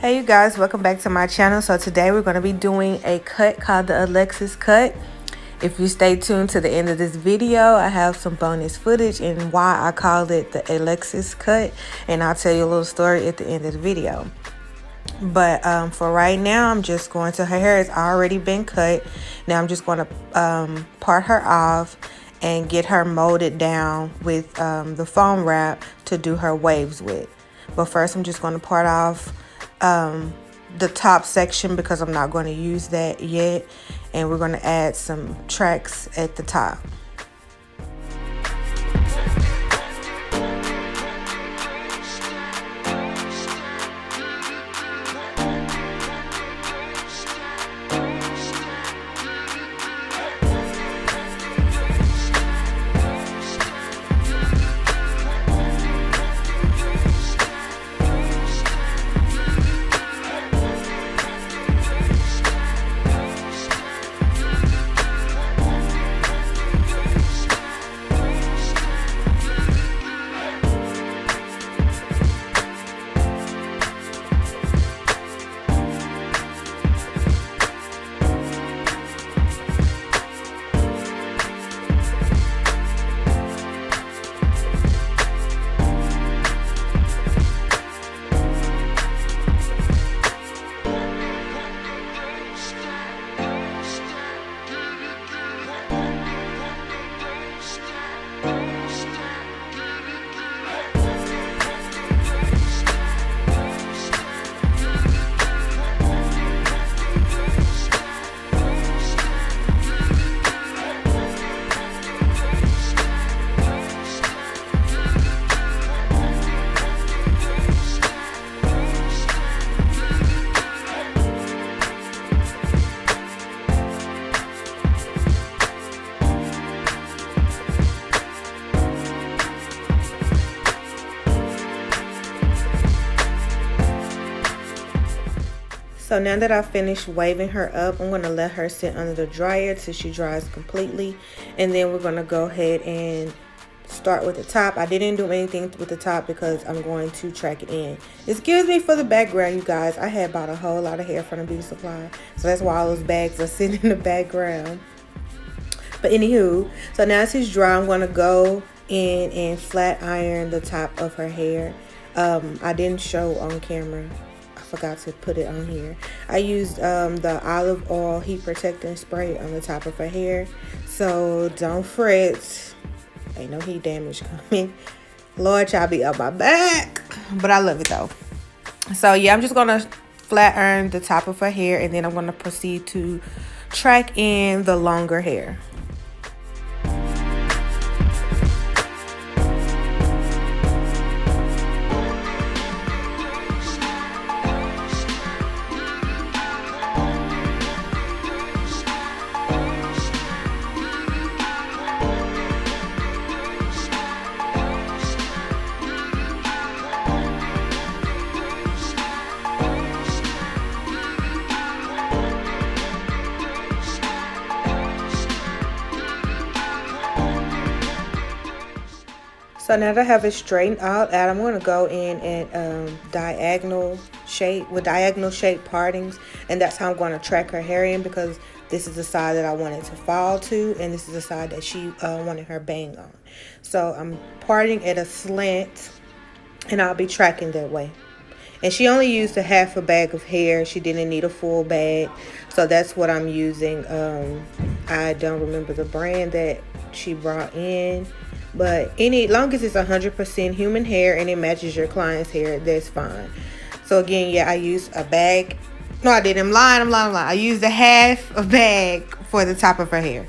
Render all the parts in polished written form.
Hey you guys, welcome back to my channel. So today we're going to be doing a cut called the Alexis cut. If you stay tuned to the end of this video, I have some bonus footage and why I called it the Alexis cut, and I'll tell you a little story at the end of the video. But for right now, I'm just going to, her hair has already been cut. Now I'm just going to part her off and get her molded down with the foam wrap to do her waves with. But first I'm just going to part off the top section because I'm not going to use that yet, and we're going to add some tracks at the top. So now that I've finished waving her up, I'm going to let her sit under the dryer till she dries completely. And then we're going to go ahead and start with the top. I didn't do anything with the top because I'm going to track it in. Excuse me for the background, you guys. I had bought a whole lot of hair from the beauty supply, so that's why all those bags are sitting in the background. But anywho, so now she's dry, I'm going to go in and flat iron the top of her hair. I didn't show on camera. Forgot to put it on here. I used the olive oil heat protecting spray on the top of her hair, so don't fret, ain't no heat damage coming. Lord, y'all be up my back, but I love it though. So yeah, I'm just gonna flat iron the top of her hair, and then I'm gonna proceed to track in the longer hair. So now that I have it straightened out, I'm going to go in at diagonal shape partings, and that's how I'm going to track her hair in, because this is the side that I want it to fall to, and this is the side that she wanted her bang on. So I'm parting at a slant, and I'll be tracking that way. And she only used a half a bag of hair. She didn't need a full bag, so that's what I'm using. I don't remember the brand that she brought in, but long as it's 100% human hair and it matches your client's hair, that's fine. So again, yeah, I used a bag. No, I didn't. I'm lying. I used a half a bag for the top of her hair.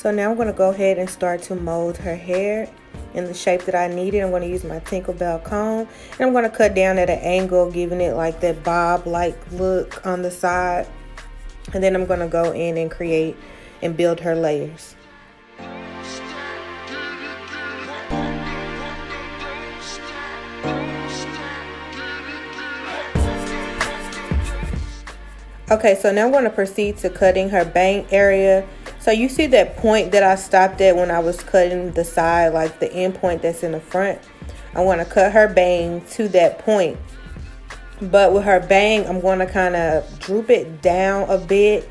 So now I'm going to go ahead and start to mold her hair in the shape that I needed. I'm going to use my Tinkerbell comb, and I'm going to cut down at an angle, giving it like that bob-like look on the side. And then I'm going to go in and create and build her layers. Okay, so now I'm going to proceed to cutting her bang area. So you see that point that I stopped at when I was cutting the side, like the end point that's in the front. I want to cut her bang to that point. But with her bang, I'm going to kind of droop it down a bit.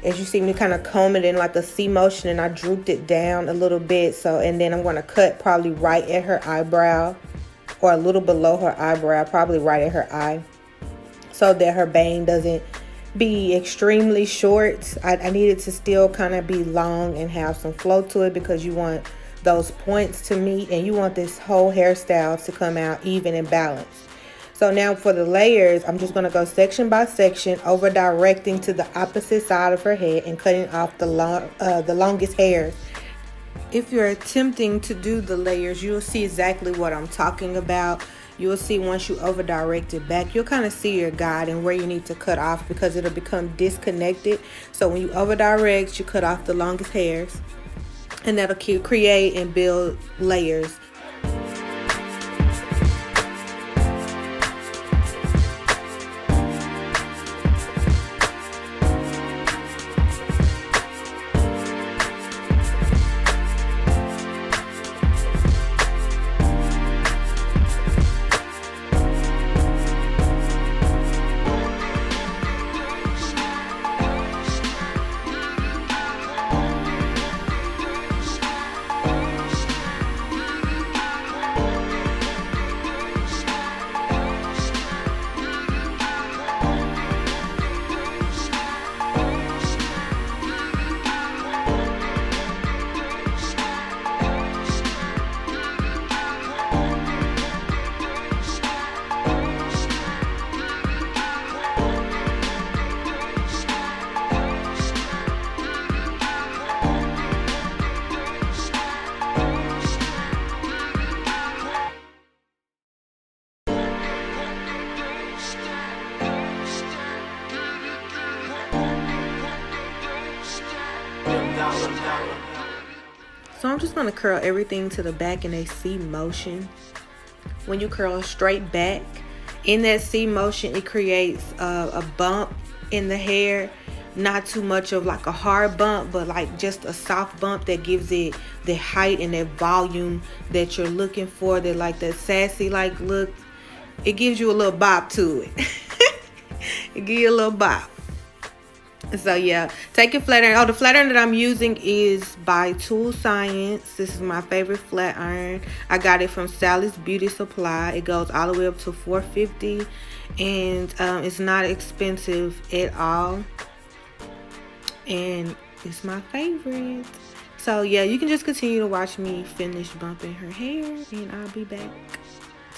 As you see me kind of comb it in like a C motion, and I drooped it down a little bit. So, and then I'm going to cut probably right at her eyebrow, or a little below her eyebrow, probably right at her eye, so that her bang doesn't be extremely short. I need it to still kind of be long and have some flow to it, because you want those points to meet, and you want this whole hairstyle to come out even and balanced. So now for the layers, I'm just going to go section by section, over directing to the opposite side of her head and cutting off the longest hairs. If you're attempting to do the layers, you'll see exactly what I'm talking about. You'll see once you over direct it back, you'll kind of see your guide and where you need to cut off, because it'll become disconnected. So when you over direct, you cut off the longest hairs, and that'll create and build layers. So I'm just going to curl everything to the back in a C motion. When you curl straight back in that C motion, it creates a bump in the hair. Not too much of like a hard bump, but like just a soft bump that gives it the height and that volume that you're looking for, that like that sassy like look. It gives you a little bop to it. It gives you a little bop. So yeah, take your flat iron. Oh, the flat iron that I'm using is by Tool Science. This is my favorite flat iron. I got it from Sally's Beauty Supply. It goes all the way up to $4.50, and it's not expensive at all, and it's my favorite. So yeah, you can just continue to watch me finish bumping her hair, and I'll be back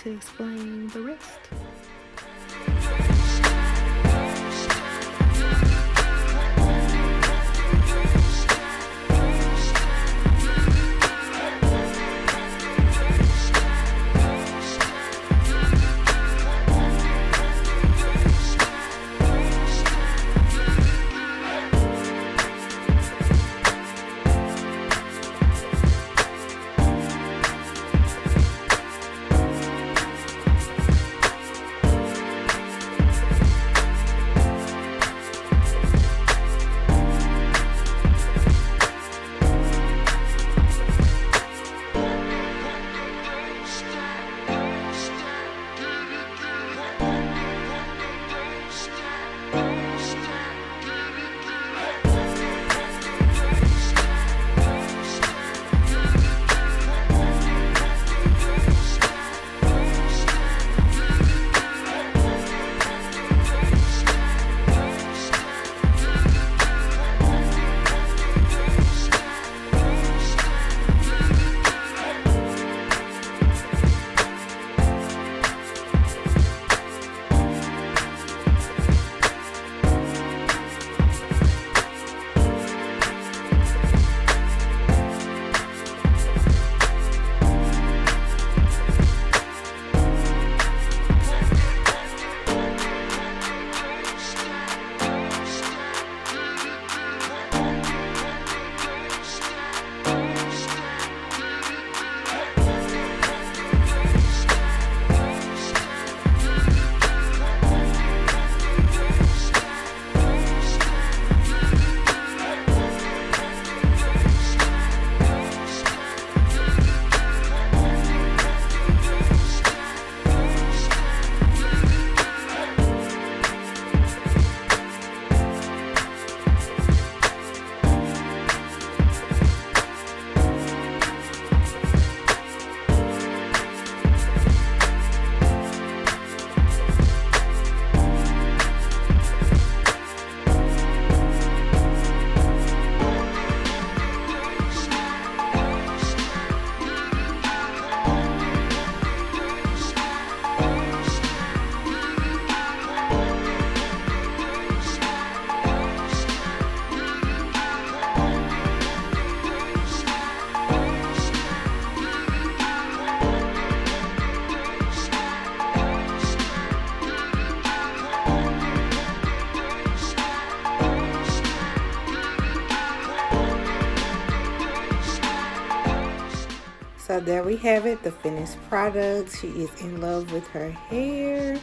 to explain the rest. So there we have it, the finished product. She is in love with her hair,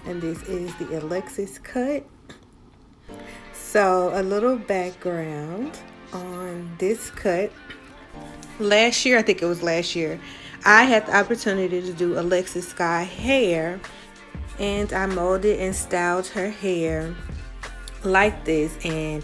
and this is the Alexis cut. So a little background on this cut. Last year, I think it was last year, I had the opportunity to do Alexis Sky hair, and I molded and styled her hair like this. And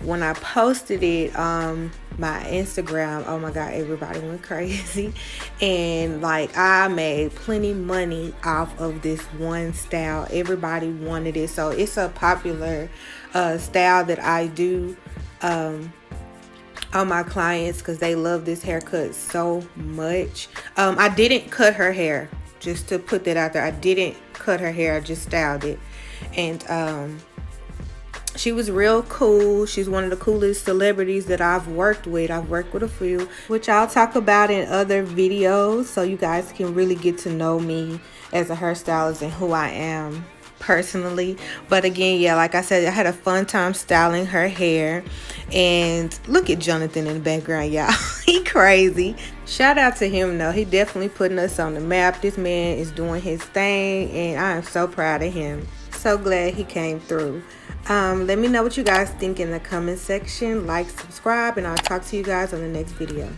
when I posted it on my Instagram, oh my god, everybody went crazy. And like, I made plenty money off of this one style. Everybody wanted it, so it's a popular style that I do on my clients because they love this haircut so much. I didn't cut her hair, just to put that out there. I didn't cut her hair, I just styled it. And she was real cool. She's one of the coolest celebrities that I've worked with. I've worked with a few, which I'll talk about in other videos, so you guys can really get to know me as a hairstylist and who I am personally. But again, yeah, like I said, I had a fun time styling her hair. And look at Jonathan in the background, y'all. He crazy. Shout out to him though. He definitely putting us on the map. This man is doing his thing, and I am so proud of him. So glad he came through. Let me know what you guys think in the comment section. Like, subscribe, and I'll talk to you guys on the next video.